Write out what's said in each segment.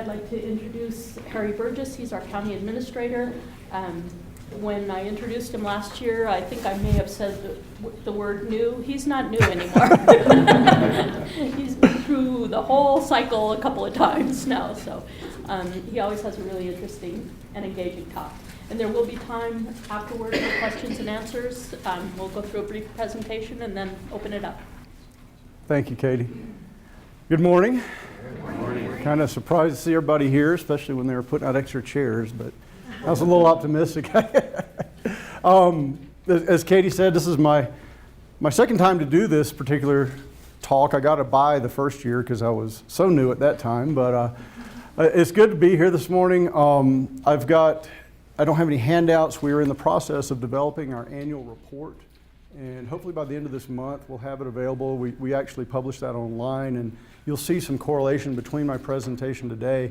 I'd like to introduce Harry Burgess. He's our county administrator. When I introduced him last year, I think I may have said the word new. He's not new anymore. He's been through the whole cycle a couple of times now, so he always has a really interesting and engaging talk. And there will be time afterward for questions and answers. We'll go through a brief presentation and then open it up. Thank you, Katie. Good morning. Good morning. Kind of surprised to see everybody here, especially when they were putting out extra chairs, but I was a little optimistic. As Katie said, this is my second time to do this particular talk. I got to buy the first year because I was so new at that time, but it's good to be here this morning. I don't have any handouts. We are in the process of developing our annual report, and hopefully by the end of this month we'll have it available. We actually publish that online, and you'll see some correlation between my presentation today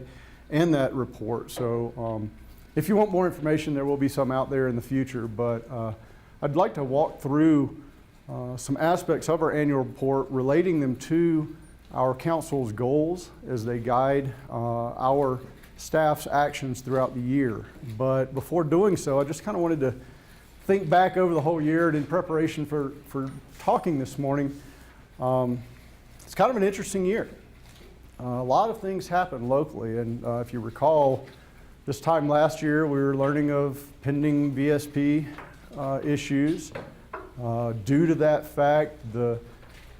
and that report. So if you want more information, there will be some out there in the future, but I'd like to walk through some aspects of our annual report, relating them to our council's goals as they guide our staff's actions throughout the year. But before doing so, I just kind of wanted to think back over the whole year, and in preparation for talking this morning. It's kind of an interesting year. A lot of things happened locally, and if you recall, this time last year, we were learning of pending VSP issues. Due to that fact, the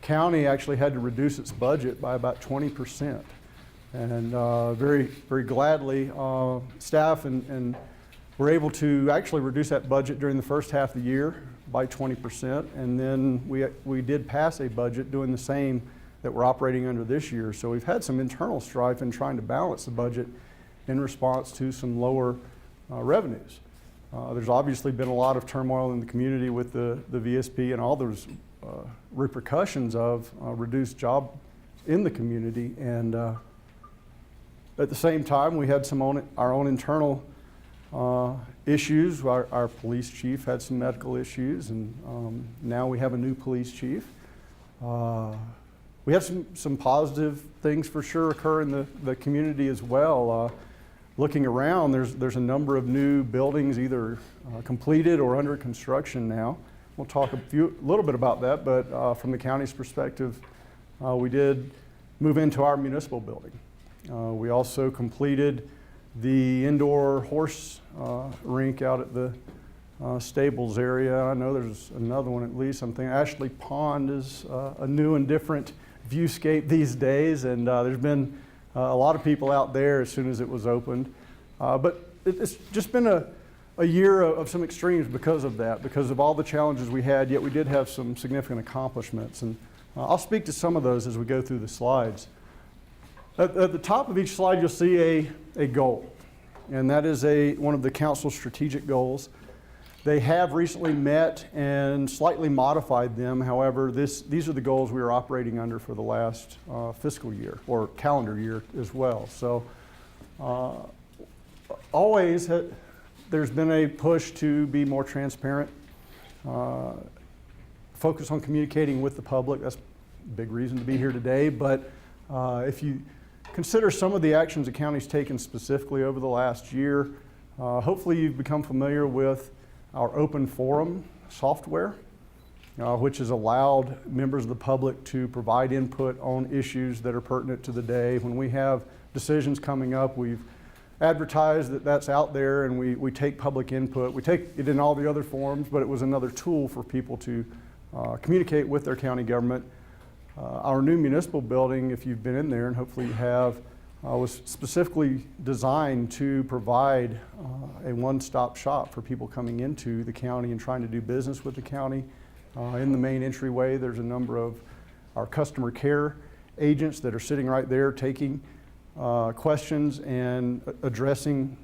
county actually had to reduce its budget by about 20%. And very, very gladly, staff and were able to actually reduce that budget during the first half of the year by 20%. And then we did pass a budget doing the same that we're operating under this year. So we've had some internal strife in trying to balance the budget in response to some lower revenues. There's obviously been a lot of turmoil in the community with the VSP and all those repercussions of reduced job in the community. And at the same time, we had our own internal issues. Our police chief had some medical issues, and now we have a new police chief. We have some positive things for sure occur in the community as well. Looking around, there's a number of new buildings either completed or under construction now. We'll talk a little bit about that, but from the county's perspective, we did move into our municipal building. We also completed the indoor horse rink out at the stables area. I know there's another one at least. I'm thinking Ashley Pond is a new and different viewscape these days, and there's been a lot of people out there as soon as it was opened. But it's just been a year of some extremes because of that, because of all the challenges we had, yet we did have some significant accomplishments. And I'll speak to some of those as we go through the slides. At the top of each slide, you'll see a goal, and that is one of the council's strategic goals. They have recently met and slightly modified them. However, these are the goals we are operating under for the last fiscal year or calendar year as well. So always there's been a push to be more transparent, focus on communicating with the public. That's a big reason to be here today. But if you consider some of the actions the county's taken specifically over the last year, hopefully you've become familiar with our open forum software, which has allowed members of the public to provide input on issues that are pertinent to the day. When we have decisions coming up, we've advertised that that's out there, and we take public input. We take it in all the other forums, but it was another tool for people to communicate with their county government. Our new municipal building, if you've been in there, and hopefully you have, was specifically designed to provide a one-stop shop for people coming into the county and trying to do business with the county. In the main entryway, there's a number of our customer care agents that are sitting right there taking questions and addressing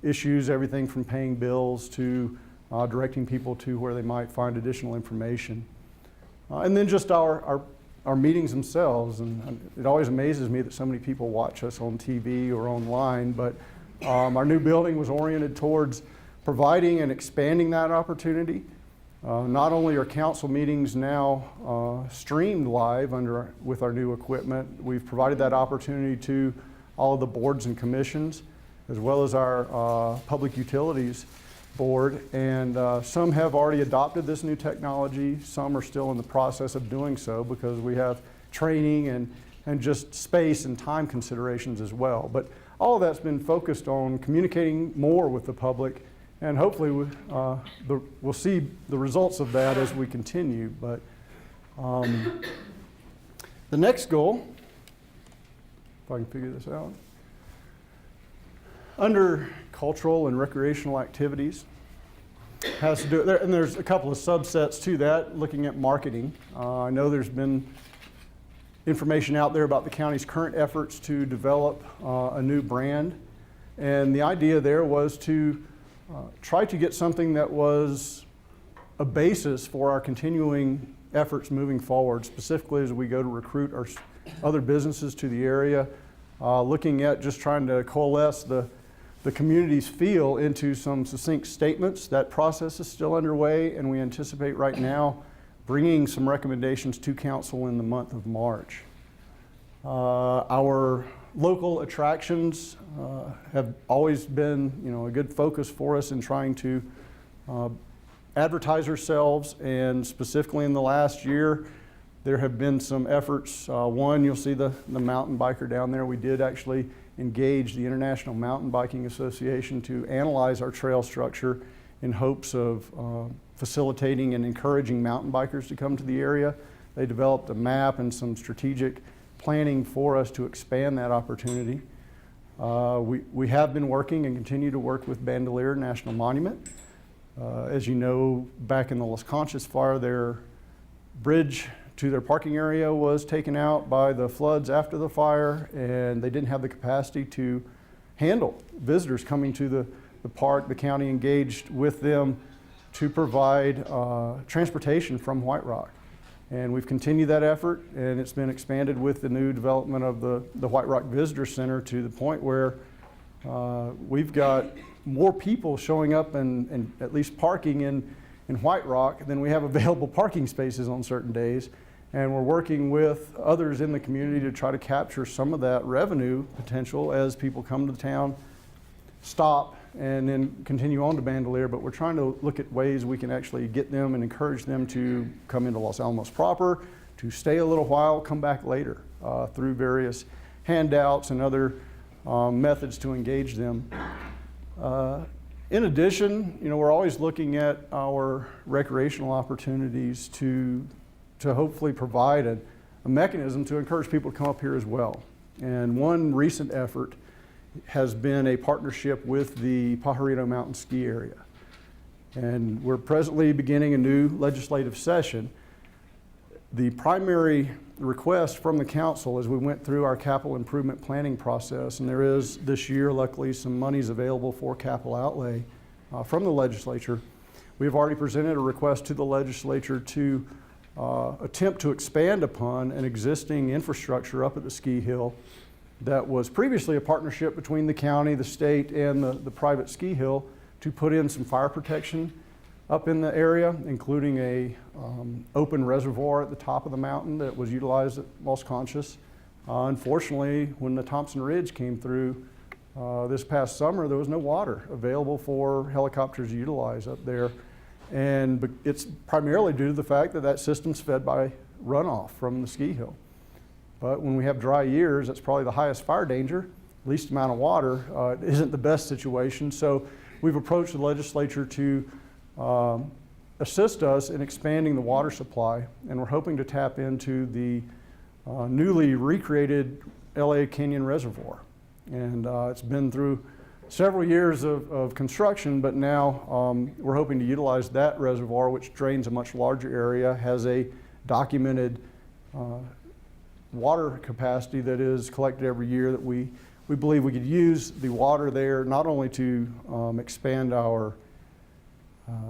issues, everything from paying bills to directing people to where they might find additional information. And then just our meetings themselves, and it always amazes me that so many people watch us on TV or online, but our new building was oriented towards providing and expanding that opportunity. Not only are council meetings now streamed live with our new equipment, we've provided that opportunity to all of the boards and commissions, as well as our Public Utilities Board. And some have already adopted this new technology. Some are still in the process of doing so because we have training and just space and time considerations as well. But all of that's been focused on communicating more with the public, and hopefully we'll see the results of that as we continue. But the next goal, if I can figure this out, under cultural and recreational activities, has to do, and there's a couple of subsets to that, looking at marketing. I know there's been information out there about the county's current efforts to develop a new brand. And the idea there was to try to get something that was a basis for our continuing efforts moving forward, specifically as we go to recruit our other businesses to the area, looking at just trying to coalesce the community's feel into some succinct statements. That process is still underway, and we anticipate right now bringing some recommendations to council in the month of March. Our local attractions have always been, a good focus for us in trying to advertise ourselves, and specifically in the last year, there have been some efforts. One, you'll see the mountain biker down there. We did actually engage the International Mountain Biking Association to analyze our trail structure in hopes of facilitating and encouraging mountain bikers to come to the area. They developed a map and some strategic planning for us to expand that opportunity. We have been working and continue to work with Bandelier National Monument. As you know, back in the Las Conchas fire, their bridge to their parking area was taken out by the floods after the fire, and they didn't have the capacity to handle visitors coming to the park. The county engaged with them to provide transportation from White Rock. And we've continued that effort, and it's been expanded with the new development of the White Rock Visitor Center to the point where we've got more people showing up and at least parking in White Rock than we have available parking spaces on certain days. And we're working with others in the community to try to capture some of that revenue potential as people come to town, stop, and then continue on to Bandelier. But we're trying to look at ways we can actually get them and encourage them to come into Los Alamos proper, to stay a little while, come back later through various handouts and other methods to engage them. In addition, we're always looking at our recreational opportunities to hopefully provide a mechanism to encourage people to come up here as well. And one recent effort has been a partnership with the Pajarito Mountain Ski Area. And we're presently beginning a new legislative session. The primary request from the council as we went through our capital improvement planning process, and there is this year, luckily, some monies available for capital outlay from the legislature. We have already presented a request to the legislature to attempt to expand upon an existing infrastructure up at the ski hill that was previously a partnership between the county, the state, and the private ski hill to put in some fire protection up in the area, including a open reservoir at the top of the mountain that was utilized at Las Conchas. Unfortunately, when the Thompson Ridge came through this past summer, there was no water available for helicopters to utilize up there. And it's primarily due to the fact that that system's fed by runoff from the ski hill. But when we have dry years, that's probably the highest fire danger, least amount of water. It isn't the best situation. So we've approached the legislature to assist us in expanding the water supply, and we're hoping to tap into the newly recreated LA Canyon Reservoir. And it's been through several years of construction, but now we're hoping to utilize that reservoir, which drains a much larger area, has a documented water capacity that is collected every year, that we believe we could use the water there not only to expand our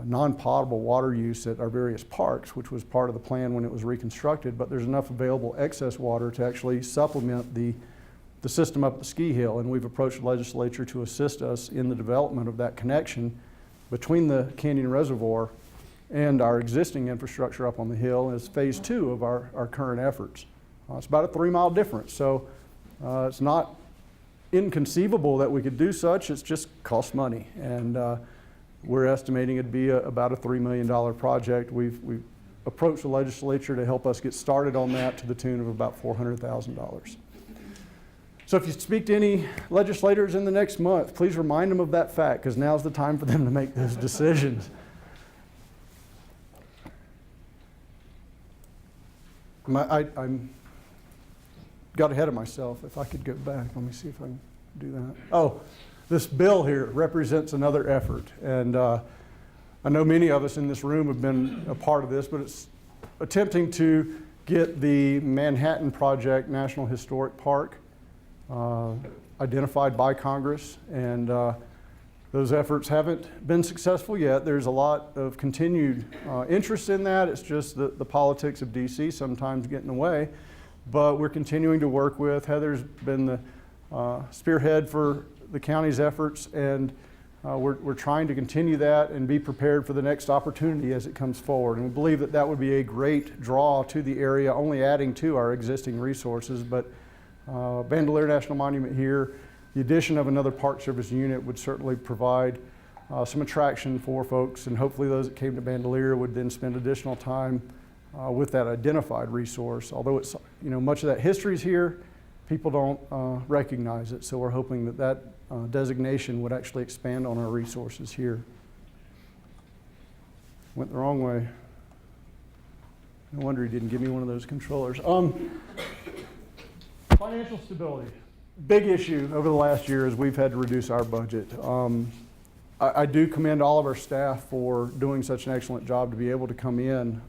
non-potable water use at our various parks, which was part of the plan when it was reconstructed, but there's enough available excess water to actually supplement the system up at the ski hill. And we've approached the legislature to assist us in the development of that connection between the Canyon Reservoir and our existing infrastructure up on the hill as phase 2 of our current efforts. It's about a 3-mile difference, so it's not inconceivable that we could do such. It's just cost money. And we're estimating it'd be about a $3 million project. We've approached the legislature to help us get started on that to the tune of about $400,000. So if you speak to any legislators in the next month, please remind them of that fact, because now's the time for them to make those decisions. I'm got ahead of myself. If I could go back, let me see if I can do that. Oh, this bill here represents another effort. And I know many of us in this room have been a part of this, but it's attempting to get the Manhattan Project National Historic Park identified by Congress. And those efforts haven't been successful yet. There's a lot of continued interest in that. It's just the politics of DC sometimes get in the way. But we're continuing to work with. Heather's been the spearhead for the county's efforts, and we're trying to continue that and be prepared for the next opportunity as it comes forward. And we believe that that would be a great draw to the area, only adding to our existing resources. But Bandelier National Monument here, the addition of another Park Service unit would certainly provide some attraction for folks, and hopefully those that came to Bandelier would then spend additional time with that identified resource. Although it's, much of that history is here, people don't recognize it. So we're hoping that that designation would actually expand on our resources here. Went the wrong way. No wonder he didn't give me one of those controllers. Financial stability. Big issue over the last year is we've had to reduce our budget. I do commend all of our staff for doing such an excellent job to be able to come in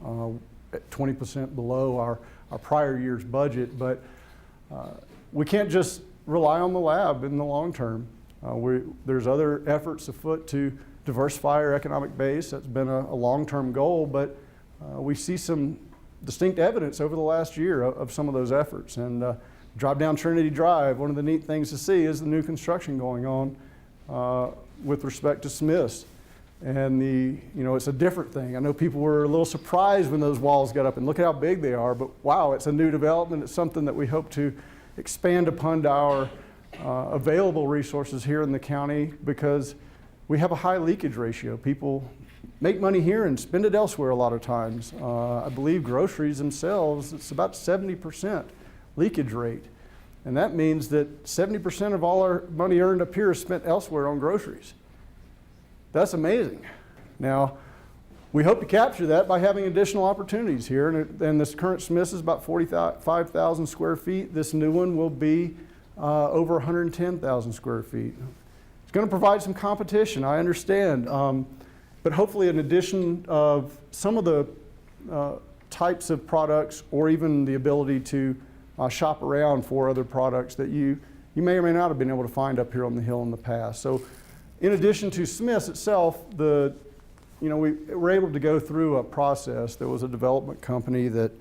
at 20% below our prior year's budget, but we can't just rely on the lab in the long term. There's other efforts afoot to diversify our economic base. That's been a long-term goal, but we see some distinct evidence over the last year of some of those efforts. And drive down Trinity Drive, one of the neat things to see is the new construction going on with respect to Smith's. And it's a different thing. I know people were a little surprised when those walls got up and look at how big they are, but wow, it's a new development. It's something that we hope to expand upon our available resources here in the county, because we have a high leakage ratio. People make money here and spend it elsewhere a lot of times. I believe groceries themselves, it's about 70% leakage rate. And that means that 70% of all our money earned up here is spent elsewhere on groceries. That's amazing. Now, we hope to capture that by having additional opportunities here. And this current Smith's is about 45,000 square feet. This new one will be over 110,000 square feet. It's going to provide some competition, I understand. But hopefully an addition of some of the types of products, or even the ability to shop around for other products that you may or may not have been able to find up here on the hill in the past. So in addition to Smith's itself, we were able to go through a process. There was a development company that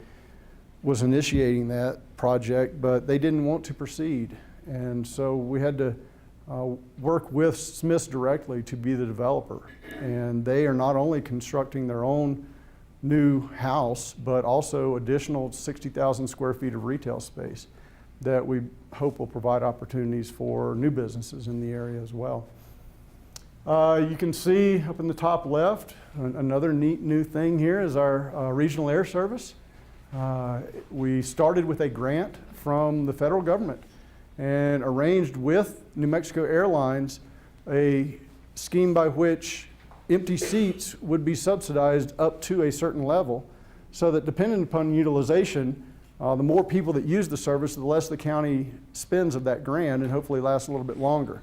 was initiating that project, but they didn't want to proceed. And so we had to work with Smith's directly to be the developer. And they are not only constructing their own new house, but also additional 60,000 square feet of retail space that we hope will provide opportunities for new businesses in the area as well. You can see up in the top left, another neat new thing here is our regional air service. We started with a grant from the federal government and arranged with New Mexico Airlines a scheme by which empty seats would be subsidized up to a certain level, so that depending upon utilization, the more people that use the service, the less the county spends of that grant, and hopefully lasts a little bit longer.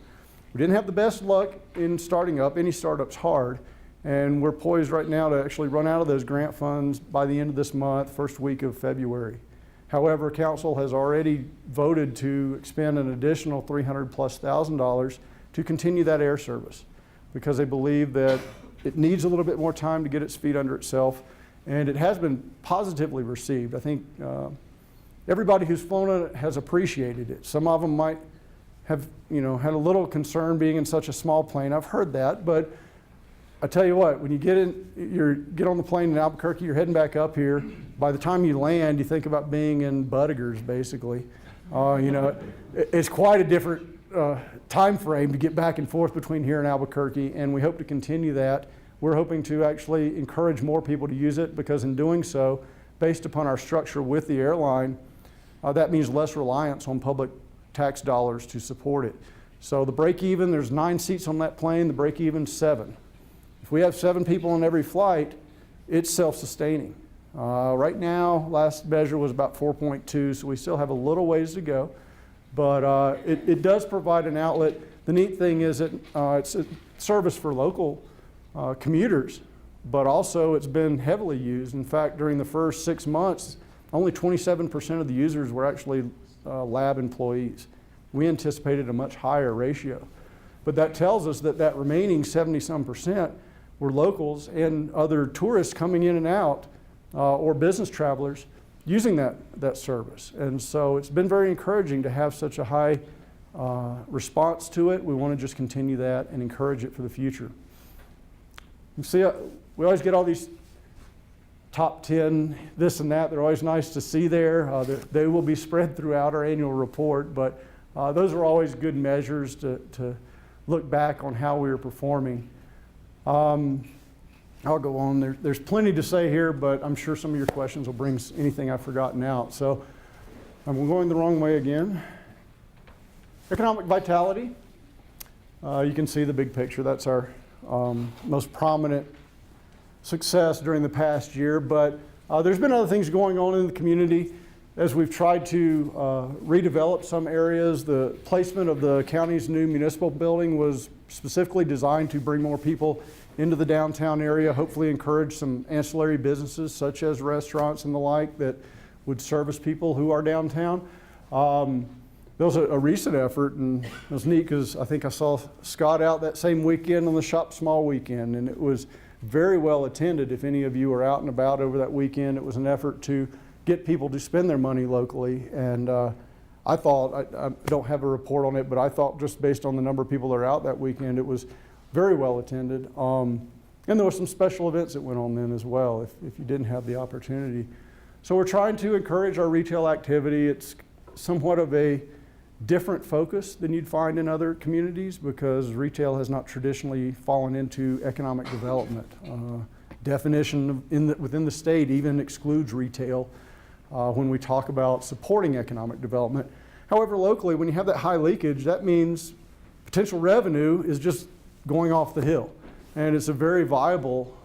We didn't have the best luck in starting up. Any startup's hard, and we're poised right now to actually run out of those grant funds by the end of this month, first week of February. However, Council has already voted to expend an additional $300,000+ to continue that air service, because they believe that it needs a little bit more time to get its feet under itself, and it has been positively received. I think everybody who's flown it has appreciated it. Some of them might have had a little concern being in such a small plane. I've heard that, but I tell you what, when you get on the plane in Albuquerque, you're heading back up here. By the time you land, you think about being in Burgess, basically. It's quite a different time frame to get back and forth between here and Albuquerque, and we hope to continue that. We're hoping to actually encourage more people to use it, because in doing so, based upon our structure with the airline, that means less reliance on public tax dollars to support it. So the break even, there's 9 seats on that plane, the break even's 7. If we have 7 people on every flight, it's self-sustaining. Right now, last measure was about 4.2, so we still have a little ways to go. But it does provide an outlet. The neat thing is that it's a service for local commuters, but also it's been heavily used. In fact, during the first 6 months, only 27% of the users were actually lab employees. We anticipated a much higher ratio. But that tells us that that remaining 70-some% were locals and other tourists coming in and out, or business travelers using that service. And so it's been very encouraging to have such a high response to it. We want to just continue that and encourage it for the future. You see, we always get all these top 10, this and that. They're always nice to see there. They will be spread throughout our annual report, but those are always good measures to look back on how we are performing. I'll go on. There's plenty to say here, but I'm sure some of your questions will bring anything I've forgotten out. So I'm going the wrong way again. Economic vitality. You can see the big picture. That's our most prominent success during the past year, but there's been other things going on in the community as we've tried to redevelop some areas. The placement of the county's new municipal building was specifically designed to bring more people into the downtown area, hopefully encourage some ancillary businesses such as restaurants and the like that would service people who are downtown. There was a recent effort, and it was neat because I think I saw Scott out that same weekend on the Shop Small weekend, and it was very well attended. If any of you were out and about over that weekend, it was an effort to get people to spend their money locally. And I thought, I don't have a report on it, but I thought just based on the number of people that are out that weekend, it was very well attended. And there were some special events that went on then as well, if you didn't have the opportunity. So we're trying to encourage our retail activity. It's somewhat of a different focus than you'd find in other communities because retail has not traditionally fallen into economic development. Definition within the state even excludes retail when we talk about supporting economic development. However, locally, when you have that high leakage, that means potential revenue is just going off the hill. And it's a very viable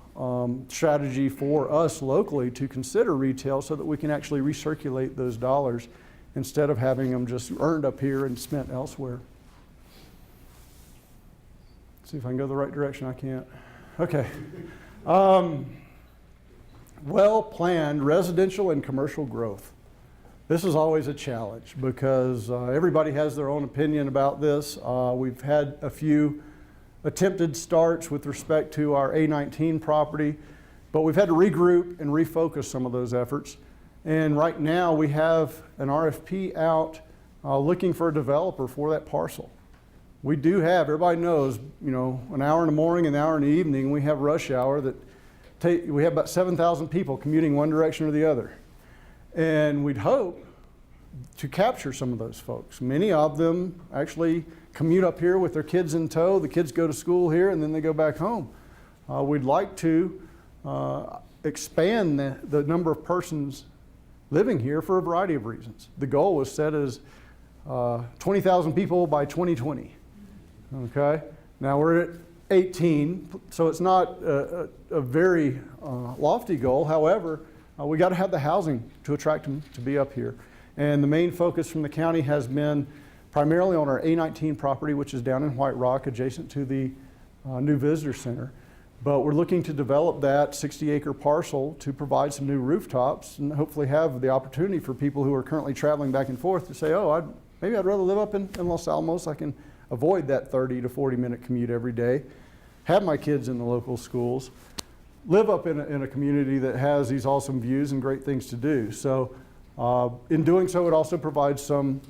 strategy for us locally to consider retail so that we can actually recirculate those dollars instead of having them just earned up here and spent elsewhere. Let's see if I can go the right direction. I can't. Okay. Well-planned residential and commercial growth. This is always a challenge because everybody has their own opinion about this. We've had a few attempted starts with respect to our A19 property, but we've had to regroup and refocus some of those efforts. And right now we have an RFP out looking for a developer for that parcel. We do have, everybody knows, you know, an hour in the morning, an hour in the evening, we have rush hour that we have about 7,000 people commuting one direction or the other. And we'd hope to capture some of those folks. Many of them actually commute up here with their kids in tow. The kids go to school here and then they go back home. We'd like to expand the number of persons living here for a variety of reasons. The goal was set as 20,000 people by 2020. Okay, now we're at 18, so it's not a very lofty goal. However, we got to have the housing to attract them to be up here. And the main focus from the county has been primarily on our A19 property, which is down in White Rock, adjacent to the new visitor center. But we're looking to develop that 60-acre parcel to provide some new rooftops and hopefully have the opportunity for people who are currently traveling back and forth to say, oh, maybe I'd rather live up in Los Alamos. I can avoid that 30 to 40-minute commute every day, have my kids in the local schools, live up in a community that has these awesome views and great things to do. So in doing so, it also provides some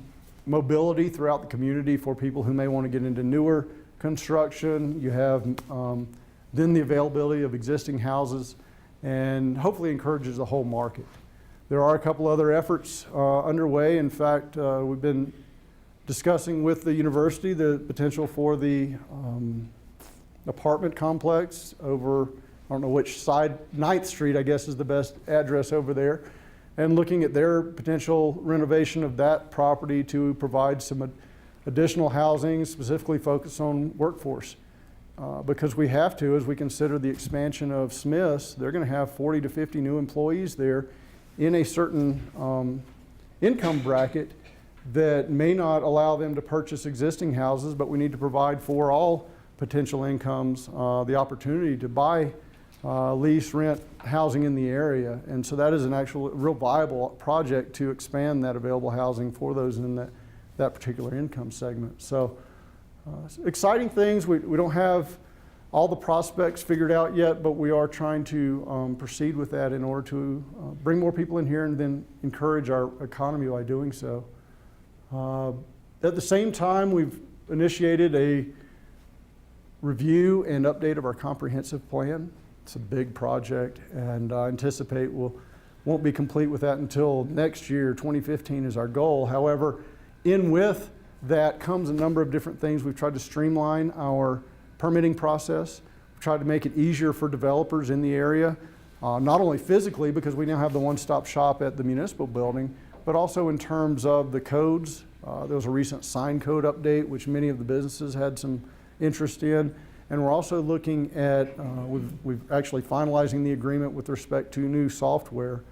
mobility throughout the community for people who may want to get into newer construction. You have then the availability of existing houses and hopefully encourages the whole market. There are a couple other efforts underway. In fact, we've been discussing with the university the potential for the apartment complex over, I don't know which side, 9th Street, I guess is the best address over there, and looking at their potential renovation of that property to provide some additional housing, specifically focused on workforce. Because we have to, as we consider the expansion of Smith's, they're going to have 40 to 50 new employees there in a certain income bracket that may not allow them to purchase existing houses, but we need to provide for all potential incomes the opportunity to buy lease, rent housing in the area. And so that is an actual real viable project to expand that available housing for those in that particular income segment. So exciting things. We don't have all the prospects figured out yet, but we are trying to proceed with that in order to bring more people in here and then encourage our economy by doing so. At the same time, we've initiated a review and update of our comprehensive plan. It's a big project, and I anticipate won't be complete with that until next year. 2015 is our goal. However, in with that comes a number of different things. We've tried to streamline our permitting process. We've tried to make it easier for developers in the area, not only physically, because we now have the one-stop shop at the municipal building, but also in terms of the codes. There was a recent sign code update, which many of the businesses had some interest in. And we're also looking at, we've actually finalizing the agreement with respect to new software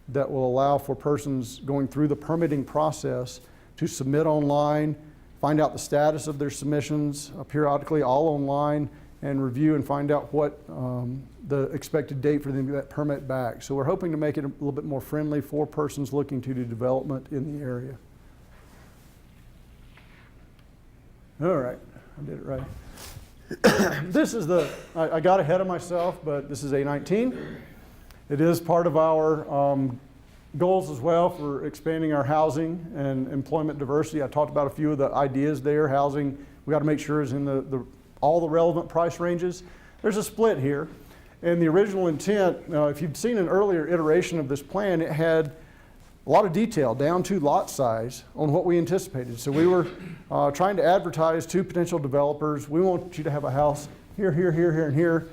that will allow for persons going through the permitting process to submit online, find out the status of their submissions periodically, all online, and review and find out what the expected date for them to get that permit back. So we're hoping to make it a little bit more friendly for persons looking to do development in the area. All right, I did it right. This is I got ahead of myself, but this is A19. It is part of our goals as well for expanding our housing and employment diversity. I talked about a few of the ideas there. Housing, we got to make sure is in all the relevant price ranges. There's a split here. And the original intent, if you'd seen an earlier iteration of this plan, it had a lot of detail down to lot size on what we anticipated. So we were trying to advertise to potential developers, we want you to have a house here, here, here, here, and here.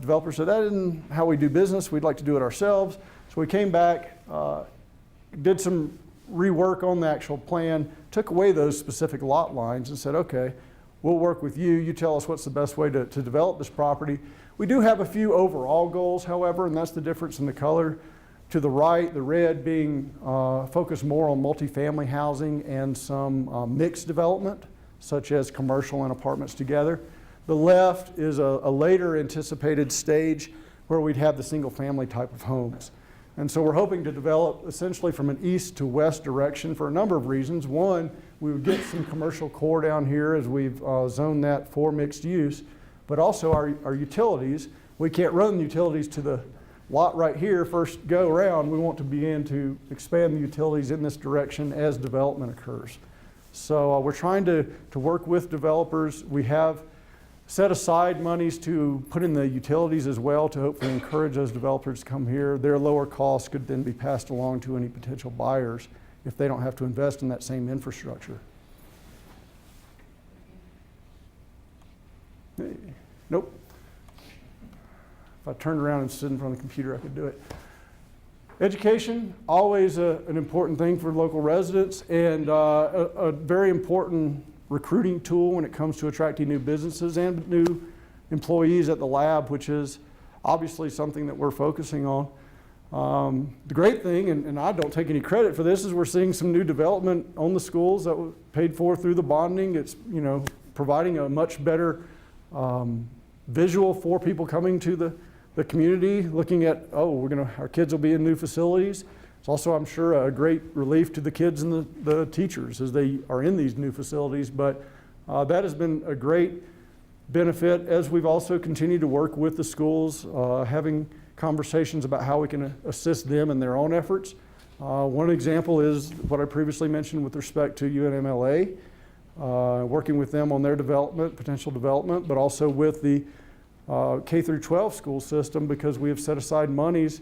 Developers said, that isn't how we do business. We'd like to do it ourselves. So we came back, did some rework on the actual plan, took away those specific lot lines and said, okay, we'll work with you. You tell us what's the best way to develop this property. We do have a few overall goals, however, and that's the difference in the color. To the right, the red being focused more on multifamily housing and some mixed development, such as commercial and apartments together. The left is a later anticipated stage where we'd have the single family type of homes. And so we're hoping to develop essentially from an east to west direction for a number of reasons. One, we would get some commercial core down here as we've zoned that for mixed use, but also our utilities. We can't run utilities to the lot right here first go around. We want to begin to expand the utilities in this direction as development occurs. So we're trying to work with developers. We have set aside monies to put in the utilities as well to hopefully encourage those developers to come here. Their lower costs could then be passed along to any potential buyers if they don't have to invest in that same infrastructure. Hey, nope. If I turned around and stood in front of the computer, I could do it. Education, always an important thing for local residents and a very important recruiting tool when it comes to attracting new businesses and new employees at the lab, which is obviously something that we're focusing on. The great thing, and I don't take any credit for this, is we're seeing some new development on the schools that was paid for through the bonding. It's providing a much better visual for people coming to the community, looking at, our kids will be in new facilities. It's also, I'm sure, a great relief to the kids and the teachers as they are in these new facilities. But that has been a great benefit as we've also continued to work with the schools, having conversations about how we can assist them in their own efforts. One example is what I previously mentioned with respect to UNMLA, working with them on their development, potential development, but also with the K through 12 school system, because we have set aside monies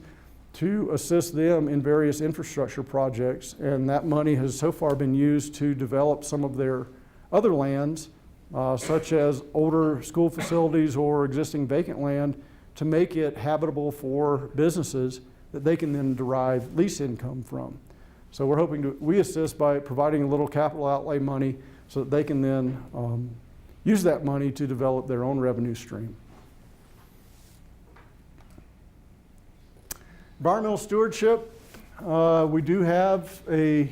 to assist them in various infrastructure projects. And that money has so far been used to develop some of their other lands, such as older school facilities or existing vacant land, to make it habitable for businesses that they can then derive lease income from. So we're hoping we assist by providing a little capital outlay money so that they can then use that money to develop their own revenue stream. Environmental stewardship, we do have a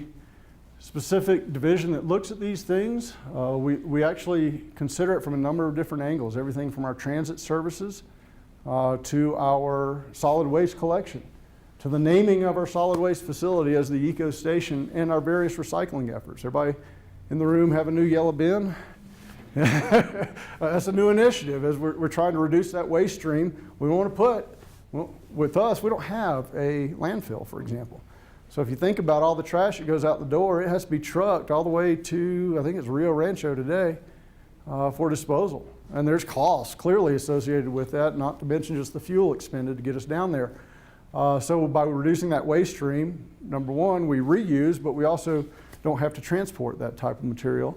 specific division that looks at these things. We actually consider it from a number of different angles, everything from our transit services to our solid waste collection, to the naming of our solid waste facility as the Eco Station, and our various recycling efforts. Everybody in the room have a new yellow bin? That's a new initiative as we're trying to reduce that waste stream. We want to put, well, with us, we don't have a landfill, for example. So if you think about all the trash that goes out the door, it has to be trucked all the way to, I think it's Rio Rancho today, for disposal. And there's costs clearly associated with that, not to mention just the fuel expended to get us down there. So by reducing that waste stream, number one, we reuse, but we also don't have to transport that type of material.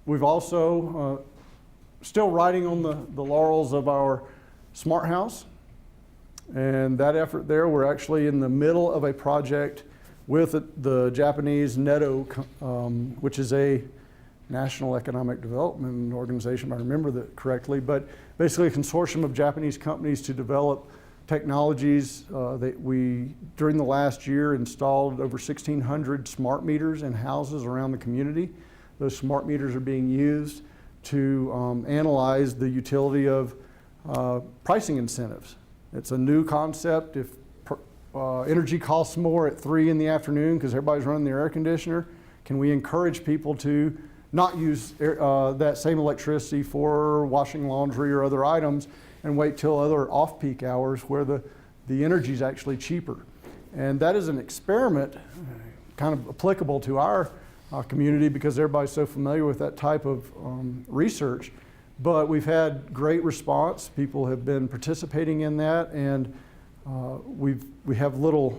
We've also still riding on the laurels of our Smart House. And that effort there, we're actually in the middle of a project with the Japanese NETO, which is a National Economic Development Organization, if I remember that correctly, but basically a consortium of Japanese companies to develop technologies. That we, during the last year, installed over 1,600 smart meters in houses around the community. Those smart meters are being used to analyze the utility of pricing incentives. It's a new concept. If energy costs more at 3 in the afternoon because everybody's running their air conditioner, can we encourage people to not use that same electricity for washing laundry or other items and wait till other off-peak hours where the energy is actually cheaper? And that is an experiment kind of applicable to our community because everybody's so familiar with that type of research. But we've had great response. People have been participating in that, and we have little,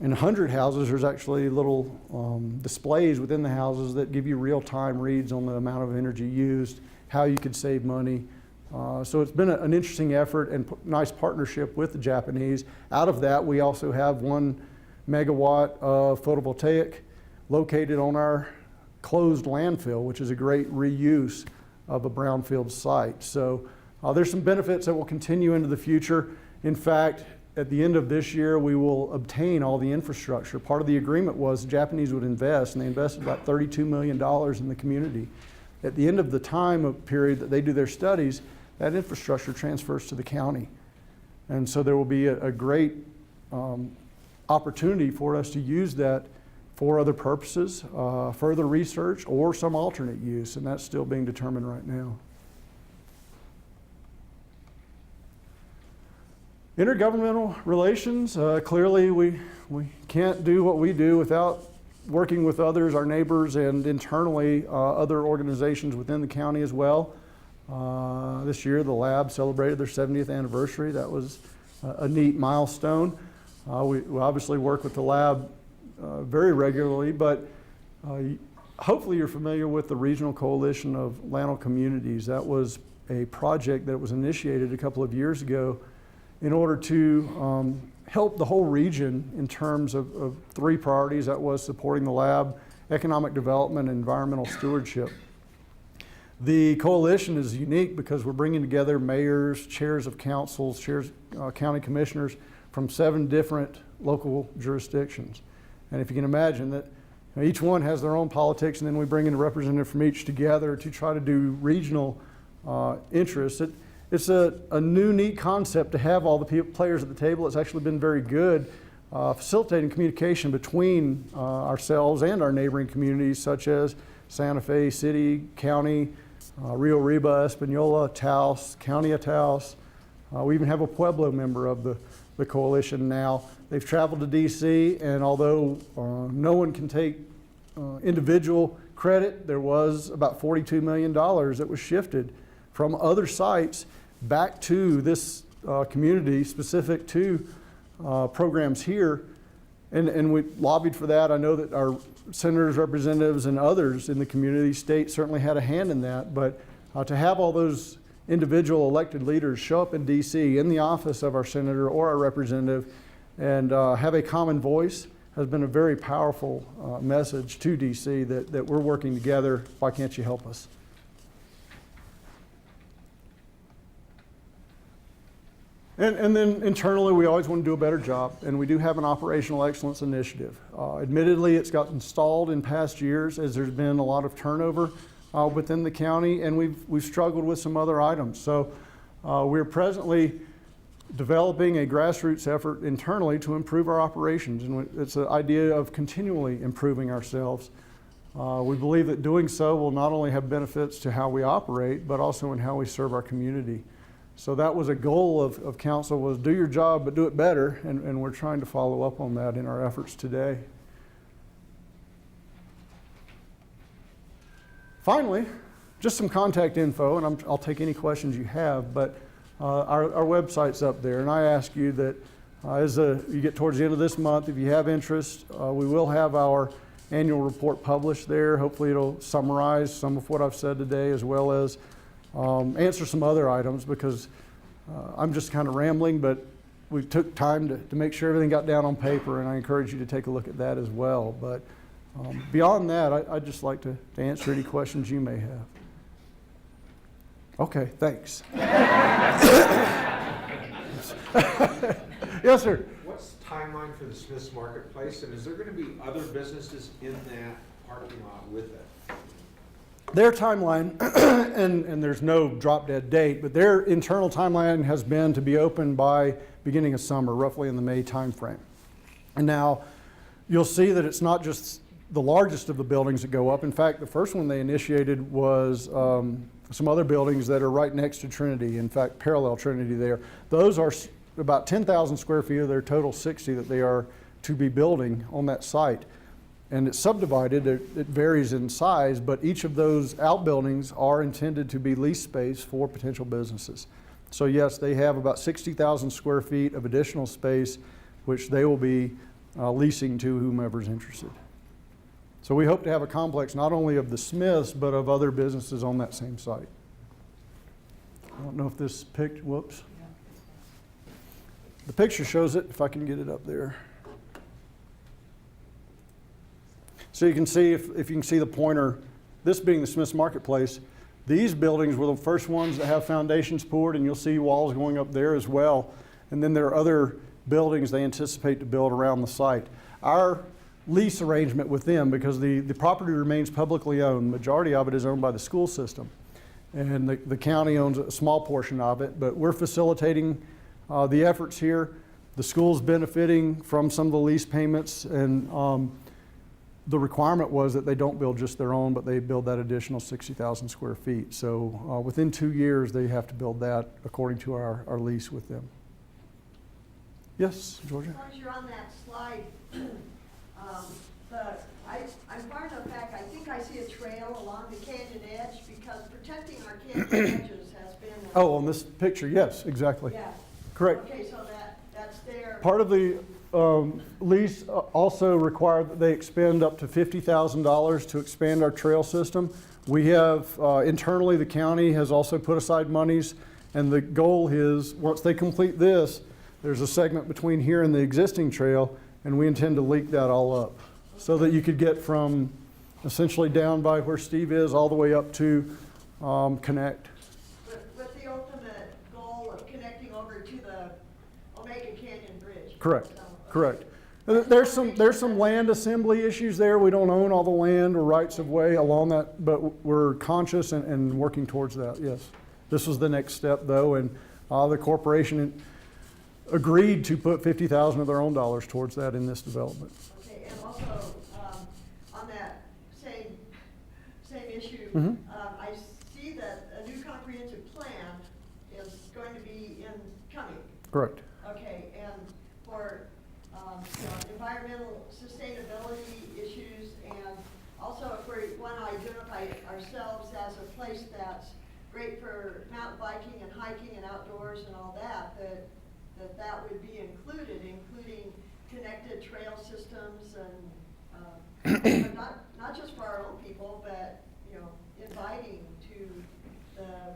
in 100 houses, there's actually little displays within the houses that give you real-time reads on the amount of energy used, how you could save money. So it's been an interesting effort and nice partnership with the Japanese. Out of that, we also have 1 megawatt of photovoltaic located on our closed landfill, which is a great reuse of a brownfield site. So there's some benefits that will continue into the future. In fact, at the end of this year, we will obtain all the infrastructure. Part of the agreement was the Japanese would invest, and they invested about $32 million in the community. At the end of the time period that they do their studies, that infrastructure transfers to the county. And so there will be a great opportunity for us to use that for other purposes, further research, or some alternate use, and that's still being determined right now. Intergovernmental relations, clearly we can't do what we do without working with others, our neighbors, and internally other organizations within the county as well. This year the lab celebrated their 70th anniversary. That was a neat milestone. We obviously work with the lab very regularly, but hopefully you're familiar with the Regional Coalition of Llano Communities. That was a project that was initiated a couple of years ago in order to help the whole region in terms of 3 priorities. That was supporting the lab, economic development, and environmental stewardship. The coalition is unique because we're bringing together mayors, chairs of councils, chairs, county commissioners from 7 different local jurisdictions. And if you can imagine that each one has their own politics, and then we bring in a representative from each together to try to do regional interests. It's a new, neat concept to have all the players at the table. It's actually been very good facilitating communication between ourselves and our neighboring communities, such as Santa Fe City, County, Rio Arriba, Espanola, Taos, County of Taos. We even have a Pueblo member of the coalition now. They've traveled to DC, and although no one can take individual credit, there was about $42 million that was shifted from other sites back to this community specific to programs here. And we lobbied for that. I know that our senators, representatives, and others in the community, state certainly had a hand in that. But to have all those individual elected leaders show up in DC in the office of our senator or our representative and have a common voice has been a very powerful message to DC that we're working together. Why can't you help us? And then internally, we always want to do a better job, and we do have an operational excellence initiative. Admittedly, it's got installed in past years as there's been a lot of turnover within the county, and we've struggled with some other items. So we're presently developing a grassroots effort internally to improve our operations, and it's an idea of continually improving ourselves. We believe that doing so will not only have benefits to how we operate, but also in how we serve our community. So that was a goal of council, was do your job, but do it better, and we're trying to follow up on that in our efforts today. Finally, just some contact info, and I'll take any questions you have, but our website's up there, and I ask you that as you get towards the end of this month, if you have interest, we will have our annual report published there. Hopefully it'll summarize some of what I've said today, as well as answer some other items, because I'm just kind of rambling, but we took time to make sure everything got down on paper, and I encourage you to take a look at that as well. But beyond that, I'd just like to answer any questions you may have. Okay, thanks. Yes, sir. What's the timeline for the Smith's Marketplace, and is there going to be other businesses in that parking lot with it? Their timeline, and there's no drop dead date, but their internal timeline has been to be open by beginning of summer, roughly in the May timeframe. And now you'll see that it's not just the largest of the buildings that go up. In fact, the first one they initiated was some other buildings that are right next to Trinity, in fact, parallel Trinity there. Those are about 10,000 square feet of their total 60 that they are to be building on that site. And it's subdivided, it varies in size, but each of those outbuildings are intended to be lease space for potential businesses. So yes, they have about 60,000 square feet of additional space, which they will be leasing to whomever's interested. So we hope to have a complex not only of the Smiths, but of other businesses on that same site. I don't know if this picture, whoops. The picture shows it, if I can get it up there. So you can see, if you can see the pointer, this being the Smith's Marketplace, these buildings were the first ones that have foundations poured, and you'll see walls going up there as well. And then there are other buildings they anticipate to build around the site. Our lease arrangement with them, because the property remains publicly owned, majority of it is owned by the school system. And the county owns a small portion of it, but we're facilitating the efforts here. The school's benefiting from some of the lease payments, and the requirement was that they don't build just their own, but they build that additional 60,000 square feet. So within 2 years, they have to build that according to our lease with them. Yes, Georgia? As long as you're on that slide, I'm far enough back, I think I see a trail along the canyon edge, because protecting our canyon edges has been... Oh, on this picture, yes, exactly. Yeah. Correct. Okay, so that's there. Part of the lease also required that they expend up to $50,000 to expand our trail system. We have, internally, the county has also put aside monies, and the goal is, once they complete this, there's a segment between here and the existing trail, and we intend to leak that all up so that you could get from essentially down by where Steve is all the way up to Connect. With the ultimate goal of connecting over to the Omega Canyon Bridge. Correct. So, Correct. There's some land assembly issues there. We don't own all the land or rights of way along that, but we're conscious and working towards that, yes. This was the next step, though, and the corporation agreed to put $50,000 of their own dollars towards that in this development. Okay, and also on that same issue, I see that a new comprehensive plan is going to be coming. Correct. Okay, and for environmental sustainability issues, and also if we want to identify ourselves as a place that's great for mountain biking and hiking and outdoors and all that, that would be included, including connected trail systems and not just for our own people, but inviting to the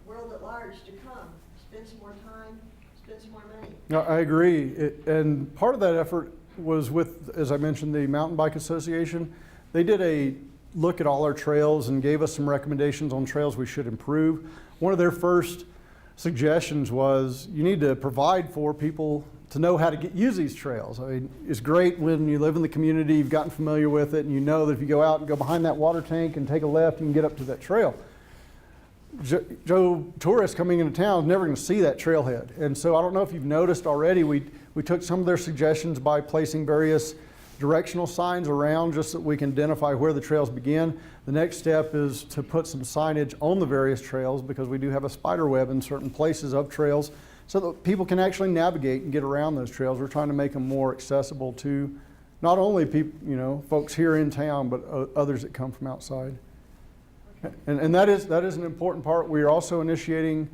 world at large to come, spend some more time, spend some more money. No, I agree. And part of that effort was with, as I mentioned, the Mountain Bike Association. They did a look at all our trails and gave us some recommendations on trails we should improve. One of their first suggestions was you need to provide for people to know how to use these trails. I mean, it's great when you live in the community, you've gotten familiar with it, and you know that if you go out and go behind that water tank and take a left, you can get up to that trail. Joe, tourists coming into town is never going to see that trailhead. And so I don't know if you've noticed already, we took some of their suggestions by placing various directional signs around just so that we can identify where the trails begin. The next step is to put some signage on the various trails, because we do have a spider web in certain places of trails so that people can actually navigate and get around those trails. We're trying to make them more accessible to not only people, folks here in town, but others that come from outside. And that is an important part. We are also initiating,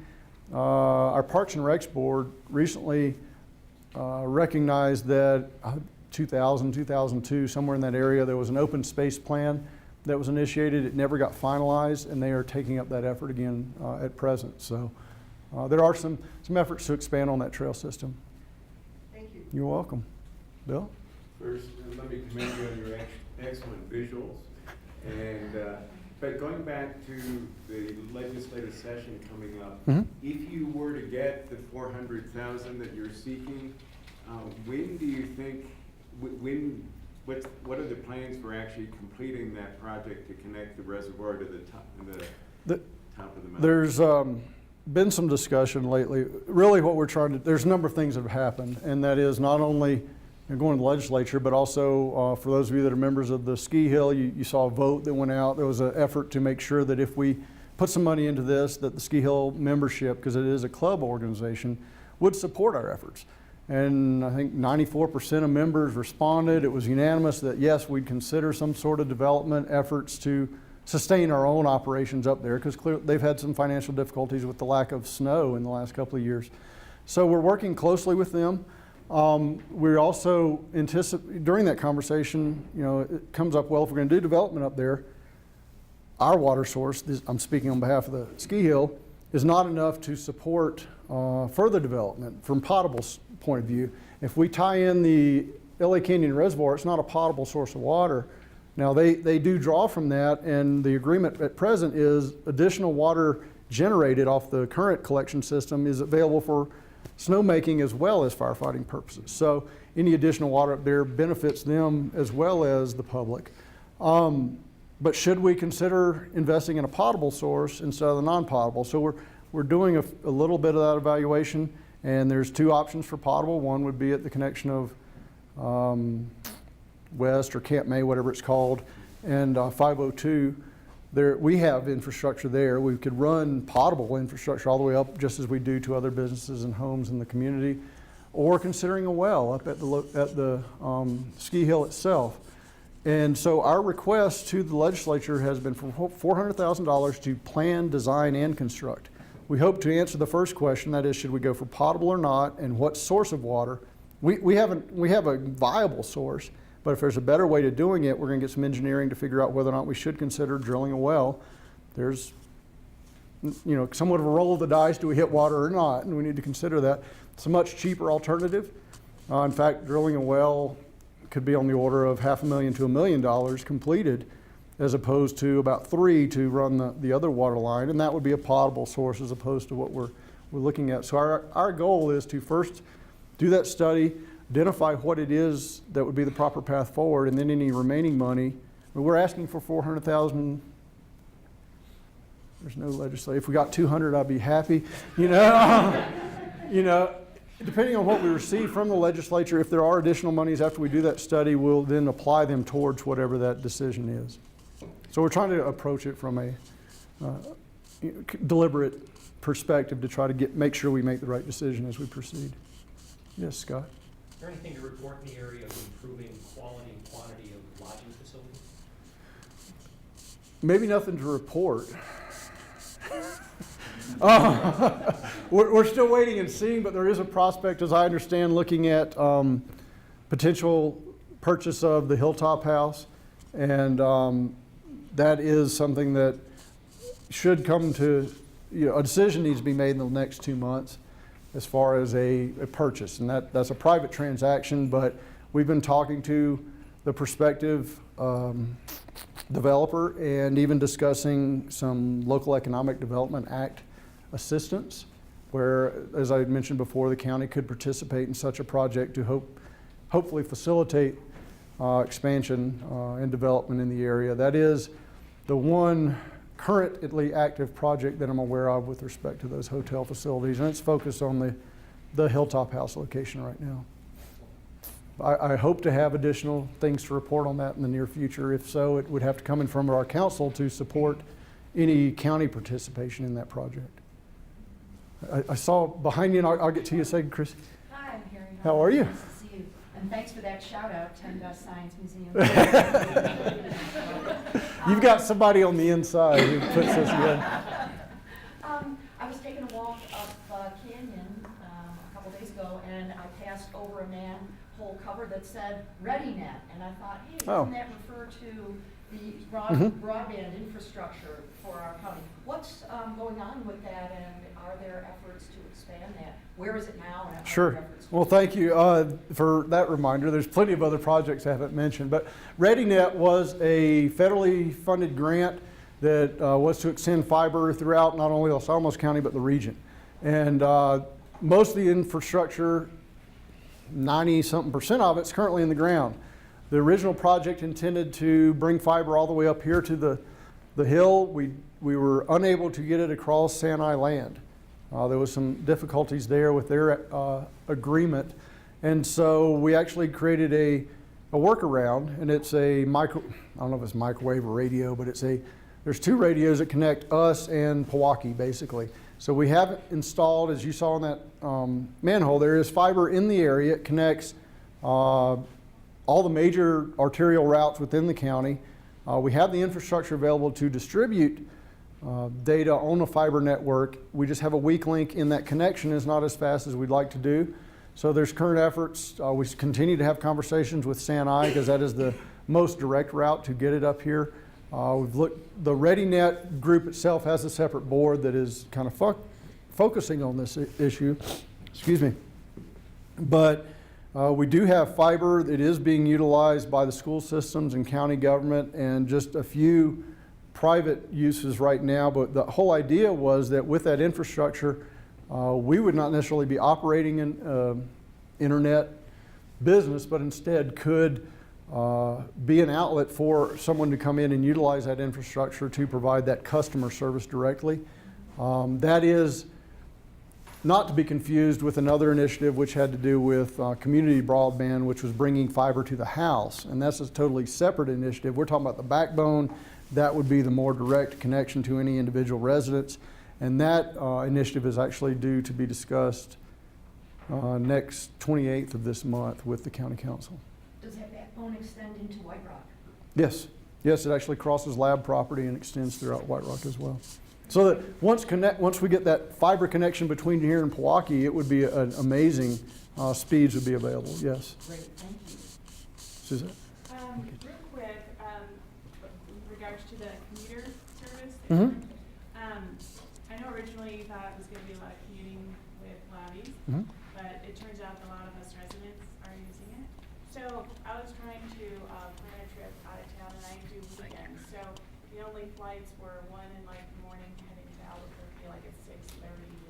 our Parks and Recs Board recently recognized that 2000, 2002, somewhere in that area, there was an open space plan that was initiated. It never got finalized, and they are taking up that effort again at present. So there are some efforts to expand on that trail system. Thank you. You're welcome. Bill? First, let me commend you on your excellent visuals. And but going back to the legislative session coming up, if you were to get the 400,000 that you're seeking, when do you think? What are the plans for actually completing that project to connect the reservoir to the top of the mountain? There's been some discussion lately. Really what we're trying to, there's a number of things that have happened, and that is not only going to the legislature, but also for those of you that are members of the ski hill, you saw a vote that went out. There was an effort to make sure that if we put some money into this, that the ski hill membership, because it is a club organization, would support our efforts. And I think 94% of members responded. It was unanimous that yes, we'd consider some sort of development efforts to sustain our own operations up there, because clearly they've had some financial difficulties with the lack of snow in the last couple of years. So we're working closely with them. We're also during that conversation, it comes up, well, if we're going to do development up there, our water source, I'm speaking on behalf of the ski hill, is not enough to support further development from potable point of view. If we tie in the LA Canyon Reservoir, it's not a potable source of water. Now they do draw from that, and the agreement at present is additional water generated off the current collection system is available for snowmaking as well as firefighting purposes. So any additional water up there benefits them as well as the public. But should we consider investing in a potable source instead of the non-potable? So we're doing a little bit of that evaluation, and there's two options for potable. One would be at the connection of West or Camp May, whatever it's called, and 502. We have infrastructure there. We could run potable infrastructure all the way up, just as we do to other businesses and homes in the community, or considering a well up at the ski hill itself. And so our request to the legislature has been for $400,000 to plan, design, and construct. We hope to answer the first question, that is, should we go for potable or not, and what source of water? We have a viable source, but if there's a better way to doing it, we're going to get some engineering to figure out whether or not we should consider drilling a well. There's, somewhat of a roll of the dice, do we hit water or not? And we need to consider that. It's a much cheaper alternative. In fact, drilling a well could be on the order of $500,000 to $1 million completed, as opposed to about $3 million to run the other water line, and that would be a potable source as opposed to what we're looking at. So our goal is to first do that study, identify what it is that would be the proper path forward, and then any remaining money. We're asking for $400,000. There's no legislation. If we got 200, I'd be happy. Depending on what we receive from the legislature, if there are additional monies after we do that study, we'll then apply them towards whatever that decision is. So we're trying to approach it from a deliberate perspective to try to make sure we make the right decision as we proceed. Yes, Scott? Is there anything to report in the area of improving quality and quantity of lodging facilities? Maybe nothing to report. We're still waiting and seeing, but there is a prospect, as I understand, looking at potential purchase of the Hilltop House. And that is something that should come to, a decision needs to be made in the next 2 months as far as a purchase. And that's a private transaction, but we've been talking to the prospective developer and even discussing some local economic development act assistance, where, as I mentioned before, the county could participate in such a project to hopefully facilitate expansion and development in the area. That is the one currently active project that I'm aware of with respect to those hotel facilities, and it's focused on the Hilltop House location right now. I hope to have additional things to report on that in the near future. If so, it would have to come in from our council to support any county participation in that project. I saw behind you, and I'll get to you in a second, Chris. Hi, I'm Harry. How are you? Nice to see you. And thanks for that shout out, 10 Best Science Museum. You've got somebody on the inside who puts this together. I was taking a walk up Canyon a couple days ago, and I passed over a manhole cover that said ReadyNet, and I thought, hey, doesn't that refer to the broadband infrastructure for our county? What's going on with that, and are there efforts to expand that? Where is it now? And are there Sure. efforts to Well, thank you for that reminder. There's plenty of other projects I haven't mentioned, but ReadyNet was a federally funded grant that was to extend fiber throughout not only Los Alamos County, but the region. And most of the infrastructure, 90-something% of it's currently in the ground. The original project intended to bring fiber all the way up here to the hill. We were unable to get it across Sanai land. There was some difficulties there with their agreement. And so we actually created a workaround, and it's a I don't know if it's microwave or radio, but there's 2 radios that connect us and Pewaukee, basically. So we have it installed, as you saw in that manhole, there is fiber in the area. It connects all the major arterial routes within the county. We have the infrastructure available to distribute data on the fiber network. We just have a weak link in that connection is not as fast as we'd like to do. So there's current efforts. We continue to have conversations with Sanai because that is the most direct route to get it up here. We've looked, the ReadyNet group itself has a separate board that is kind of focusing on this issue. Excuse me. But we do have fiber that is being utilized by the school systems and county government and just a few private uses right now. But the whole idea was that with that infrastructure, we would not necessarily be operating an internet business, but instead could be an outlet for someone to come in and utilize that infrastructure to provide that customer service directly. That is not to be confused with another initiative which had to do with community broadband, which was bringing fiber to the house. And that's a totally separate initiative. We're talking about the backbone. That would be the more direct connection to any individual residents. And that initiative is actually due to be discussed next 28th of this month with the county council. Does that backbone extend into White Rock? Yes. Yes, it actually crosses lab property and extends throughout White Rock as well. So that once we get that fiber connection between here and Pewaukee, it would be an amazing speeds would be available. Yes. Great, thank you. Suzette? Real quick, in regards to the commuter service. Mm-hmm. I know originally you thought it was going to be a lot of commuting with lobbies, Mm-hmm. but it turns out that a lot of us residents are using it. So I was trying to plan a trip out of town, and I do weekends. So the only flights were one in like the morning heading to Albuquerque, like at 6:30,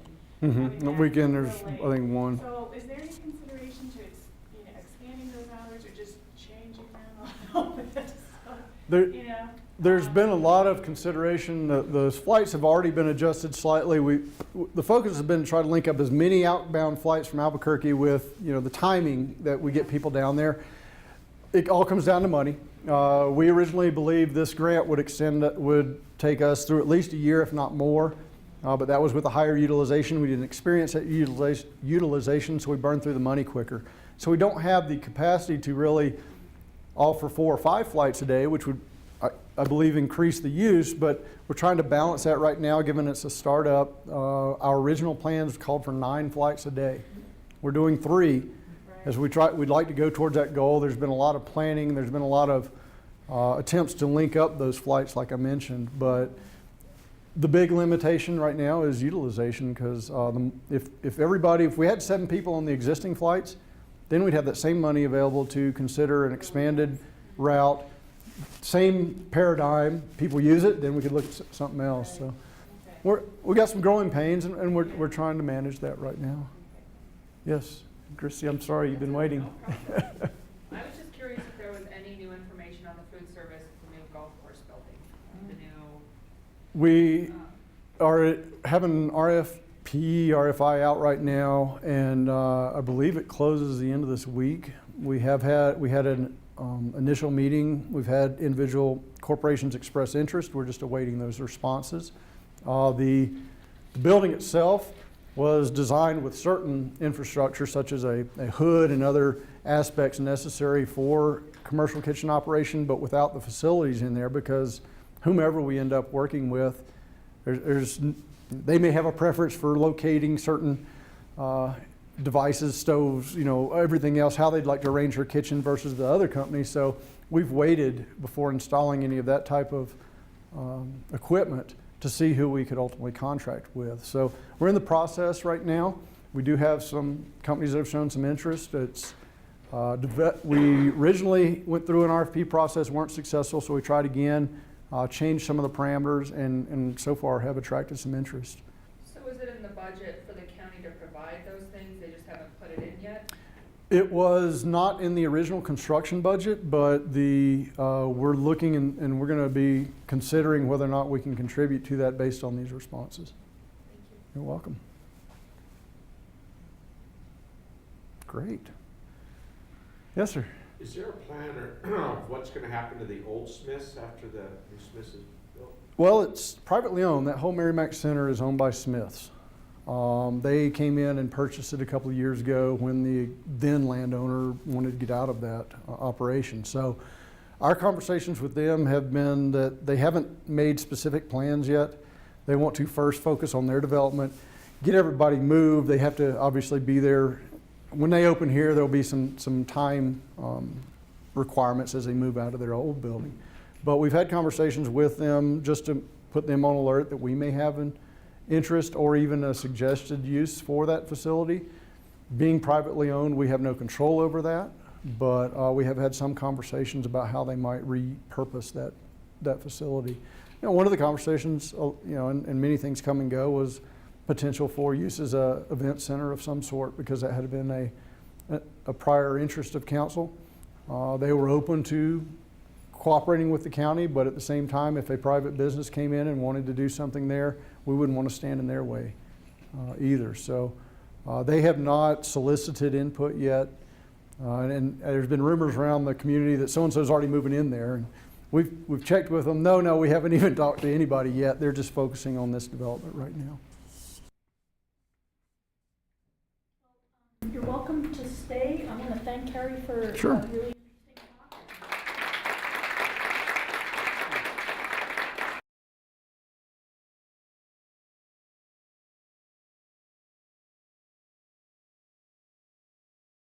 and Mm-hmm. The coming back weekend real there's late. I think one. So is there any consideration to expanding those hours or just changing them a little bit? So, There's been a lot of consideration. Those flights have already been adjusted slightly. The focus has been to try to link up as many outbound flights from Albuquerque with the timing that we get people down there. It all comes down to money. We originally believed this grant would take us through at least a year, if not more. But that was with a higher utilization. We didn't experience that utilization, so we burned through the money quicker. So we don't have the capacity to really offer 4 or 5 flights a day, which would, I believe, increase the use, but we're trying to balance that right now, given it's a startup. Our original plans called for 9 flights a day. We're doing 3. As we'd like to go towards that goal. There's been a lot of planning. There's been a lot of attempts to link up those flights, like I mentioned. But the big limitation right now is utilization, because if we had 7 people on the existing flights, then we'd have that same money available to consider an expanded route. Same paradigm, people use it, then we could look at something else. So we got some growing pains, and we're trying to manage that right now. Yes, Christy, I'm sorry you've been waiting. I was just curious if there was any new information on the food service, the new golf course building, the new. We are having an RFI out right now, and I believe it closes the end of this week. We had an initial meeting. We've had individual corporations express interest. We're just awaiting those responses. The building itself was designed with certain infrastructure, such as a hood and other aspects necessary for commercial kitchen operation, but without the facilities in there, because whomever we end up working with, they may have a preference for locating certain devices, stoves, everything else, how they'd like to arrange their kitchen versus the other company. So we've waited before installing any of that type of equipment to see who we could ultimately contract with. So we're in the process right now. We do have some companies that have shown some interest. We originally went through an RFP process, weren't successful, so we tried again, changed some of the parameters, and so far have attracted some interest. So is it in the budget for the county to provide those things? They just haven't put it in yet? It was not in the original construction budget, but we're looking and we're going to be considering whether or not we can contribute to that based on these responses. Thank you. You're welcome. Great. Yes, sir. Is there a plan of what's going to happen to the old Smiths after the new Smiths is built? Well, it's privately owned. That whole Mary Mack Center is owned by Smiths. They came in and purchased it a couple of years ago when the then landowner wanted to get out of that operation. So our conversations with them have been that they haven't made specific plans yet. They want to first focus on their development, get everybody moved. They have to obviously be there. When they open here, there'll be some time requirements as they move out of their old building. But we've had conversations with them just to put them on alert that we may have an interest or even a suggested use for that facility. Being privately owned, we have no control over that, but we have had some conversations about how they might repurpose that facility. One of the conversations, and many things come and go, was potential for use as a event center of some sort, because that had been a prior interest of council. They were open to cooperating with the county, but at the same time, if a private business came in and wanted to do something there, we wouldn't want to stand in their way either. So they have not solicited input yet, and there's been rumors around the community that so-and-so is already moving in there. And we've checked with them. No, we haven't even talked to anybody yet. They're just focusing on this development right now. You're welcome to stay. I want to thank Carrie for Sure. really